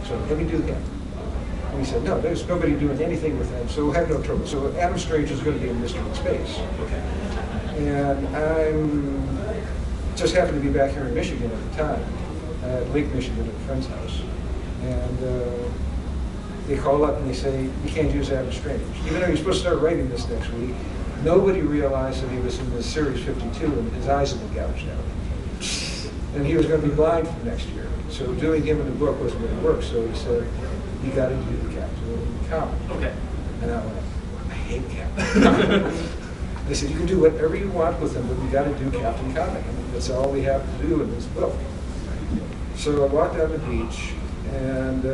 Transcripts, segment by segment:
So let me do him. And he said, no, there's nobody doing anything with him, so we'll have no trouble. So Adam Strange is going to be in Mystery in Space. Okay. And I'm just happened to be back here in Michigan at the time, at Lake Michigan at a friend's house. And they call up and they say, you can't use Adam Strange. Even though you're supposed to start writing this next week, nobody realized that he was in the Series 52 and his eyes had been gouged out. And he was going to be blind for next year. So doing him in the book wasn't going to work. So he said, you got to do the Captain comic. Okay. And I went, I hate Captain. They said, you can do whatever you want with him, but we got to do Captain Comic. And that's all we have to do in this book. So I walked down the beach, and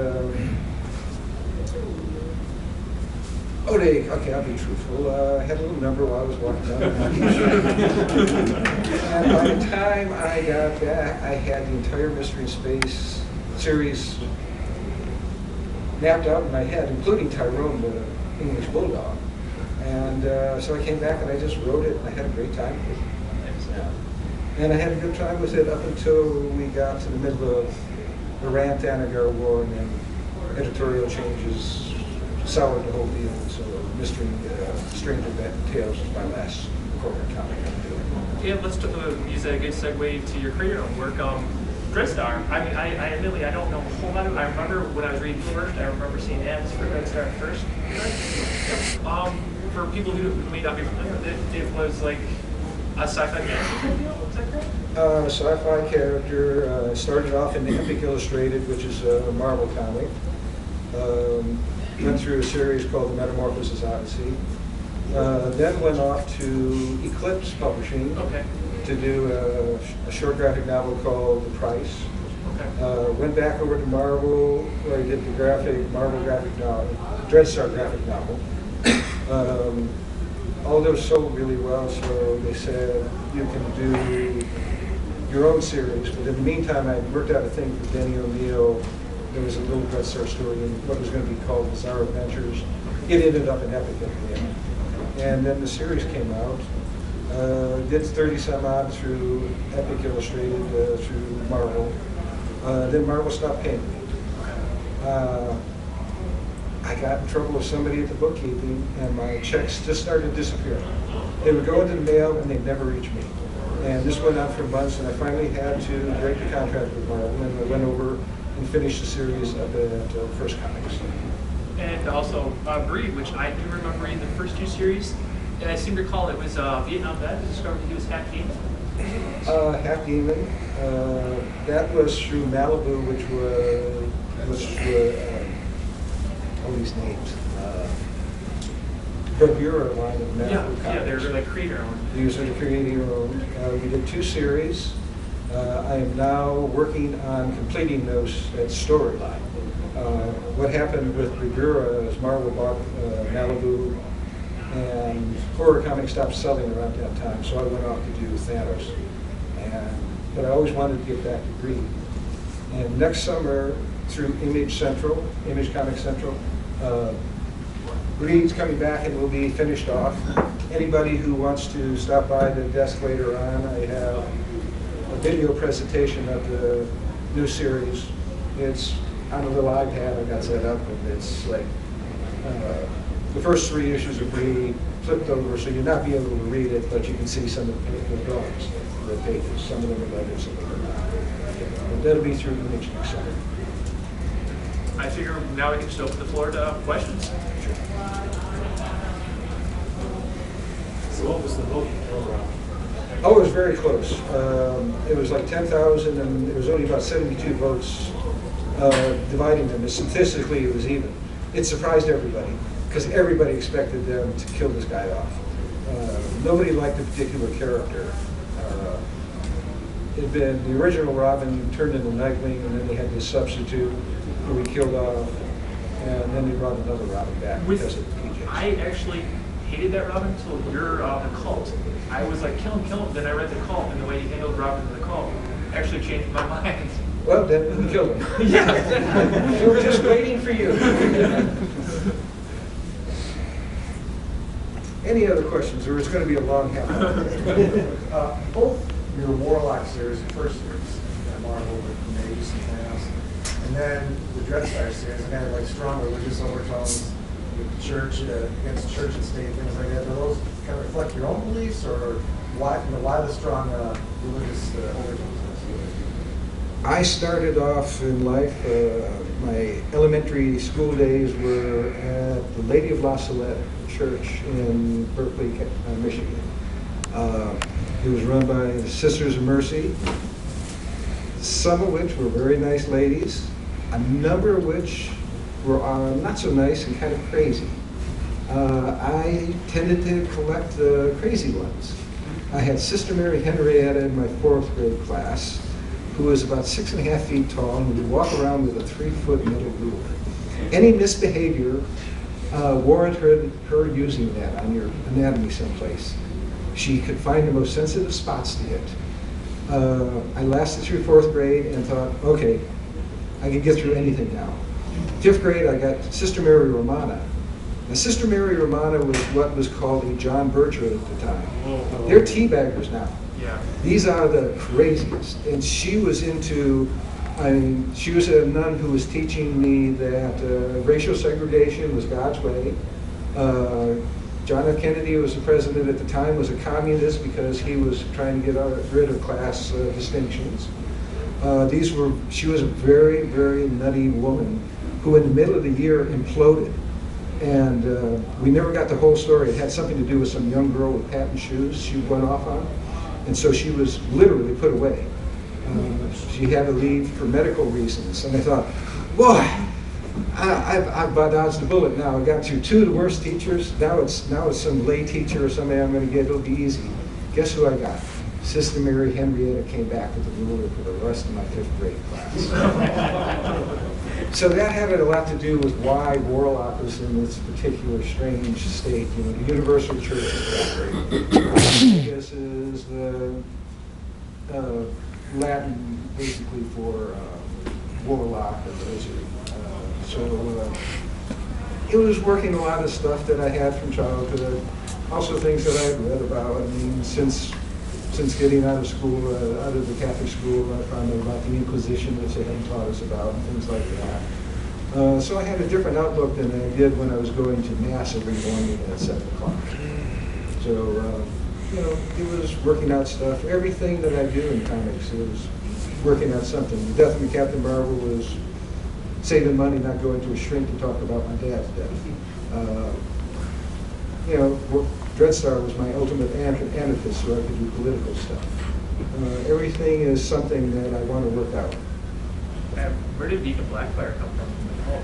okay, I'll be truthful. I had a little number while I was walking down the beach. And by the time I got back, I had the entire Mystery in Space series mapped out in my head, including Tyrone, the English Bulldog. And so I came back and I just wrote it, and I had a great time with it. And I had a good time with it up until we got to the middle of the Rant-Anagar War, and then editorial changes soured the whole deal. So Mystery Stranger Tales is my last corporate comic I'm doing. Yeah, let's use that a good segue to your career work. Dreadstar. I mean, I admittly, I don't know a whole lot of it. I remember when I was reading first, I remember seeing ads for Dreadstar first. For people who may not be familiar with it, it was like a sci-fi character, is that correct? Sci-fi character. Started off in the Epic Illustrated, which is a Marvel comic. Went through a series called The Metamorphosis Odyssey. Then went off to Eclipse Publishing to do a short graphic novel called The Price. Went back over to Marvel, where I did the Marvel graphic novel, Dreadstar graphic novel. All those sold really well, so they said you can do your own series. But in the meantime, I worked out a thing for Denny O'Neil. There was a little Dreadstar story in what was going to be called Bizarre Adventures. It ended up in Epic at the end. And then the series came out. Did 30 some odd through Epic Illustrated, through Marvel. Then Marvel stopped paying me. I got in trouble with somebody at the bookkeeping, and my checks just started disappearing. They would go into the mail, and they'd never reach me. And this went on for months, and I finally had to break the contract with Marvel, and I went over and finished the series up at First Comics. And also Breed, which I do remember reading the first two series. And I seem to recall it was Vietnam vet who discovered he was half demon. Half demon. That was through Malibu, which was all these names. Bravura line of Malibu comics. Yeah, they're like creating their own. These are creating your own. We did 2 series. I am now working on completing that storyline. What happened with Bravura is Marvel bought Malibu, and horror comics stopped selling around that time, so I went off to do Thanos. But I always wanted to get back to Breed. And next summer, through Image Comic Central, Breed's coming back and will be finished off. Anybody who wants to stop by the desk later on, I have a video presentation of the new series. It's on a little iPad I got set up, and it's like the first 3 issues of Breed flipped over, so you'll not be able to read it, but you can see some of the drawings, the pages. Some of them are letters, some of them are not. But that'll be through Image next summer. I figure now we can just open the floor to questions. Sure. So what was the voting program? Oh, it was very close. It was like 10,000, and there was only about 72 votes dividing them. Statistically, it was even. It surprised everybody, because everybody expected them to kill this guy off. Nobody liked a particular character. It had been the original Robin turned into Nightwing, and then they had this substitute who we killed off, and then they brought another Robin back because of the PJs. I actually hated that Robin until you're the Cult. I was like, kill him. Then I read the Cult, and the way he handled Robin in the Cult actually changed my mind. Well, then we killed him. Yeah. We were just waiting for you. Any other questions, or it's going to be a long half hour? Both your Warlock series, the first series, Marvel with Magus and Thanos, and And then the Dread Star series, and had like strong religious overtones with church, against church and state, things like that. Do those kind of reflect your own beliefs, or why the strong religious overtones? I started off in life, my elementary school days were at the Lady of La Salette Church in Berkeley, Michigan. It was run by the Sisters of Mercy, some of which were very nice ladies, a number of which were not so nice and kind of crazy. I tended to collect the crazy ones. I had Sister Mary Henrietta in my 4th grade class, who was about 6.5 feet tall and would walk around with a 3-foot metal ruler. Any misbehavior warranted her using that on your anatomy someplace. She could find the most sensitive spots to hit. I lasted through 4th grade and thought, okay, I can get through anything now. 5th grade, I got Sister Mary Romana. Now, Sister Mary Romana was what was called a John Bircher at the time. They're teabaggers now. Yeah. These are the craziest. And she was into, she was a nun who was teaching me that racial segregation was God's way. John F. Kennedy, who was the president at the time, was a communist because he was trying to get rid of class distinctions. She was a very, very nutty woman who in the middle of the year imploded. And we never got the whole story. It had something to do with some young girl with patent shoes she went off on. And so she was literally put away. She had to leave for medical reasons. And I thought, boy, I've about dodged the bullet now. I got through 2 of the worst teachers. Now it's some lay teacher or somebody I'm going to get. It'll be easy. Guess who I got? Sister Mary Henrietta came back with the ruler for the rest of my 5th grade class. So that had a lot to do with why Warlock was in this particular strange state. You know, the Universal Church is that great. This is the Latin, basically, for warlock or wizard. It was working a lot of stuff that I had from childhood, also things that I had read about. I mean, since getting out of school, out of the Catholic school, I found out about the Inquisition, which they hadn't taught us about, and things like that. So I had a different outlook than I did when I was going to Mass every morning at 7 o'clock. So, you know, it was working out stuff. Everything that I do in comics is working out something. The Death of Captain Marvel was saving money, not going to a shrink to talk about my dad's death. You know, Dreadstar was my ultimate anarchist, so I could do political stuff. Everything is something that I want to work out. Where did Deacon Blackfire come from?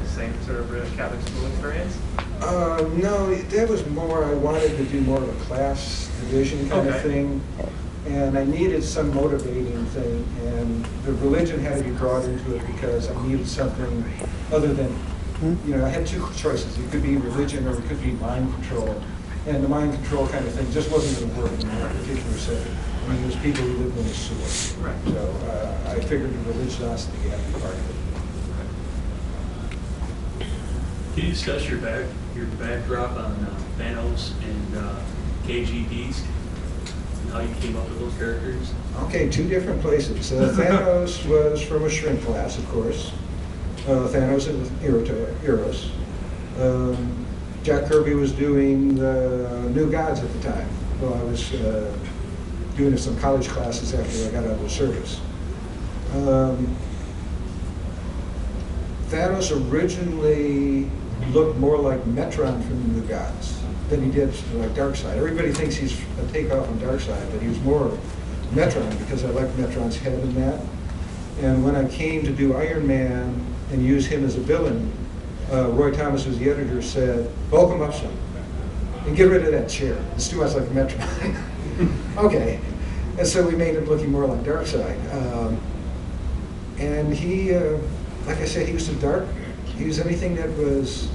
The same sort of Catholic school experience? No, that was more, I wanted to do more of a class division kind of thing. And I needed some motivating thing, and the religion had to be brought into it because I needed something other than, you know, I had 2 choices. It could be religion or it could be mind control. And the mind control kind of thing just wasn't going to work in that particular setting. I mean, there's people who live in a sewer. Right. So I figured the religiosity had to be part of it. Can you discuss your backdrop on Thanos and KG Beast, and how you came up with those characters? Okay, 2 different places. Thanos was from a shrink class, of course. Thanos and Eros. Jack Kirby was doing the New Gods at the time. Well, I was doing some college classes after I got out of the service. Thanos originally looked more like Metron from the New Gods than he did like Darkseid. Everybody thinks he's a takeoff on Darkseid, but he was more Metron because I liked Metron's head in that. And when I came to do Iron Man and use him as a villain, Roy Thomas, who's the editor, said, bulk him up some and get rid of that chair. It's too much like Metron. Okay. And so we made him looking more like Darkseid. And he, like I said, he was so dark. He was anything that was...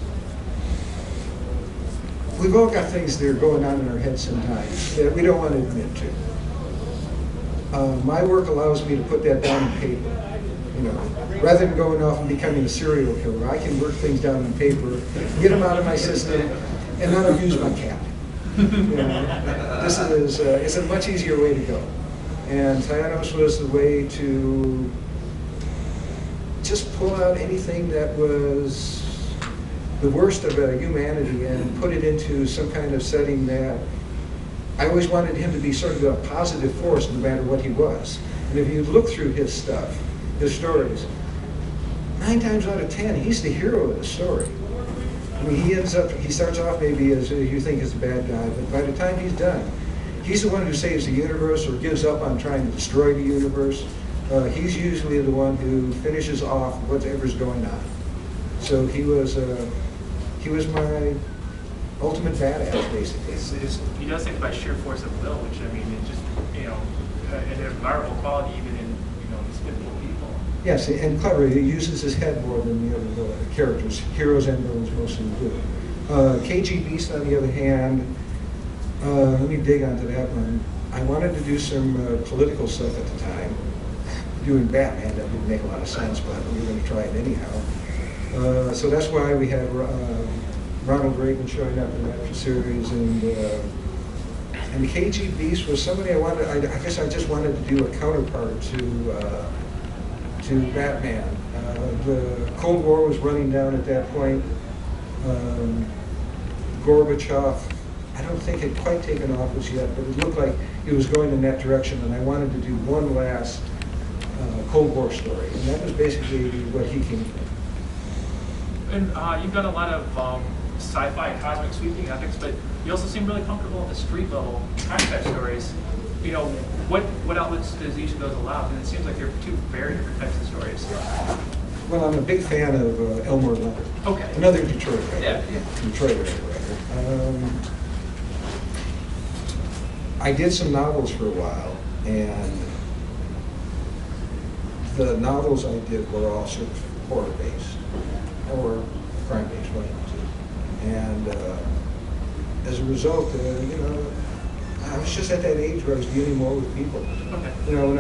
We've all got things that are going on in our heads sometimes that we don't want to admit to. My work allows me to put that down on paper. You know, rather than going off and becoming a serial killer, I can work things down on paper, get them out of my system, and not abuse my cat. You know, this is it's a much easier way to go. And Thanos was the way to just pull out anything that was the worst of humanity and put it into some kind of setting that I always wanted him to be sort of a positive force no matter what he was. And if you look through his stuff, his stories, 9 times out of 10, he's the hero of the story. I mean, he starts off maybe as you think is a bad guy, but by the time he's done, he's the one who saves the universe or gives up on trying to destroy the universe. He's usually the one who finishes off whatever's going on. So he was my ultimate badass, basically. He does things by sheer force of will, which I mean, it just an admirable quality even in despicable people. Yes, and clever. He uses his head more than the other characters, heroes and villains mostly do. KG Beast, on the other hand, let me dig onto that one. I wanted to do some political stuff at the time. Doing Batman, that didn't make a lot of sense, but we were going to try it anyhow. So that's why we had Ronald Reagan showing up in that series, and KG Beast was somebody I wanted. I guess I just wanted to do a counterpart to Batman. The Cold War was running down at that point. Gorbachev, I don't think it quite taken office yet, but it looked like it was going in that direction, and I wanted to do one last Cold War story, and that was basically what he came from. And you've done a lot of sci-fi, cosmic, sweeping epics, but you also seem really comfortable at the street level concept stories. What outlets does each of those allow? Because it seems like they're two very different types of stories. Well, I'm a big fan of Elmore Leonard. Okay. Another Detroit writer. Yeah. Detroit writer. I did some novels for a while, and the novels I did were all sort of horror-based or crime-based, one of the two. And as a result, I was just at that age where I was dealing more with people. Okay. When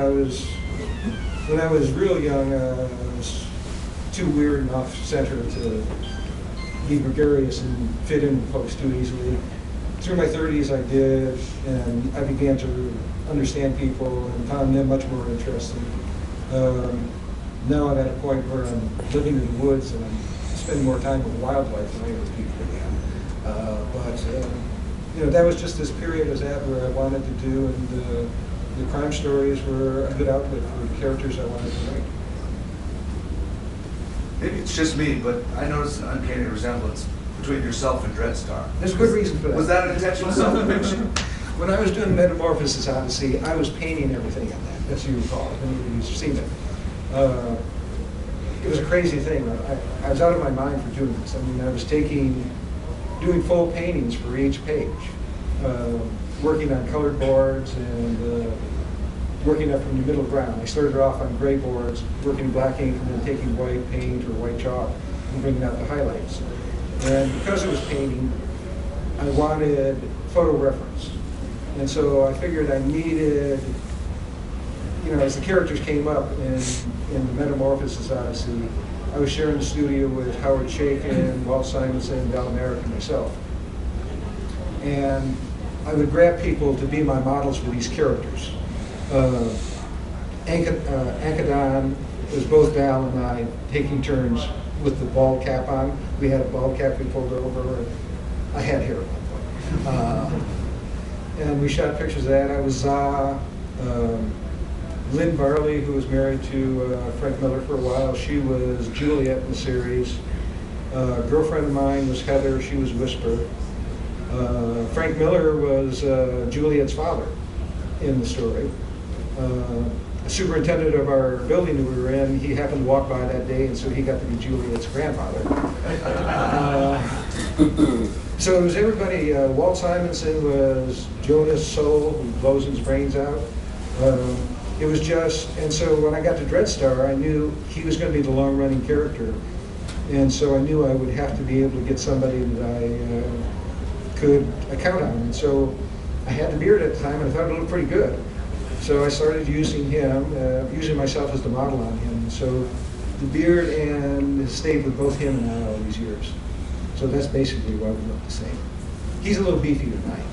I was real young, I was too weird and off-center to be gregarious and fit in with folks too easily. Through my 30s, I did, and I began to understand people and found them much more interesting. Now I'm at a point where I'm living in the woods and I'm spending more time with wildlife than I am with people again. That was just this period as that where I wanted to do, and the crime stories were a good outlet for the characters I wanted to write. Maybe it's just me, but I noticed an uncanny resemblance between yourself and Dreadstar. There's a good reason for that. Was that an intentional self-depiction? When I was doing Metamorphosis Odyssey, I was painting everything in that, as you recall, if anybody's seen it. It was a crazy thing. I was out of my mind for doing this. I mean, I was doing full paintings for each page, working on colored boards and working up from the middle ground. I started off on gray boards, working black ink, and then taking white paint or white chalk and bringing out the highlights. And because it was painting, I wanted photo reference. And so I figured I needed, as the characters came up in the Metamorphosis Odyssey, I was sharing the studio with Howard Chaykin, Walt Simonson, Val Merrick, and myself. And I would grab people to be my models for these characters. Ankadon was both Val and I taking turns with the bald cap on. We had a bald cap we pulled over, and I had hair at one point. And we shot pictures of that. I was Za. Lynn Barley, who was married to Frank Miller for a while, she was Juliet in the series. A girlfriend of mine was Heather, she was Whisper. Frank Miller was Juliet's father in the story. The superintendent of our building that we were in, he happened to walk by that day, and so he got to be Juliet's grandfather. So it was everybody. Walt Simonson was Jonas Soul, who blows his brains out. It was just, and so when I got to Dreadstar, I knew he was going to be the long-running character, and so I knew I would have to be able to get somebody that I could count on. And so I had the beard at the time, and I thought it looked pretty good. So I started using him, using myself as the model on him. So the beard and stayed with both him and I all these years. So that's basically why we look the same. He's a little beefier than I am.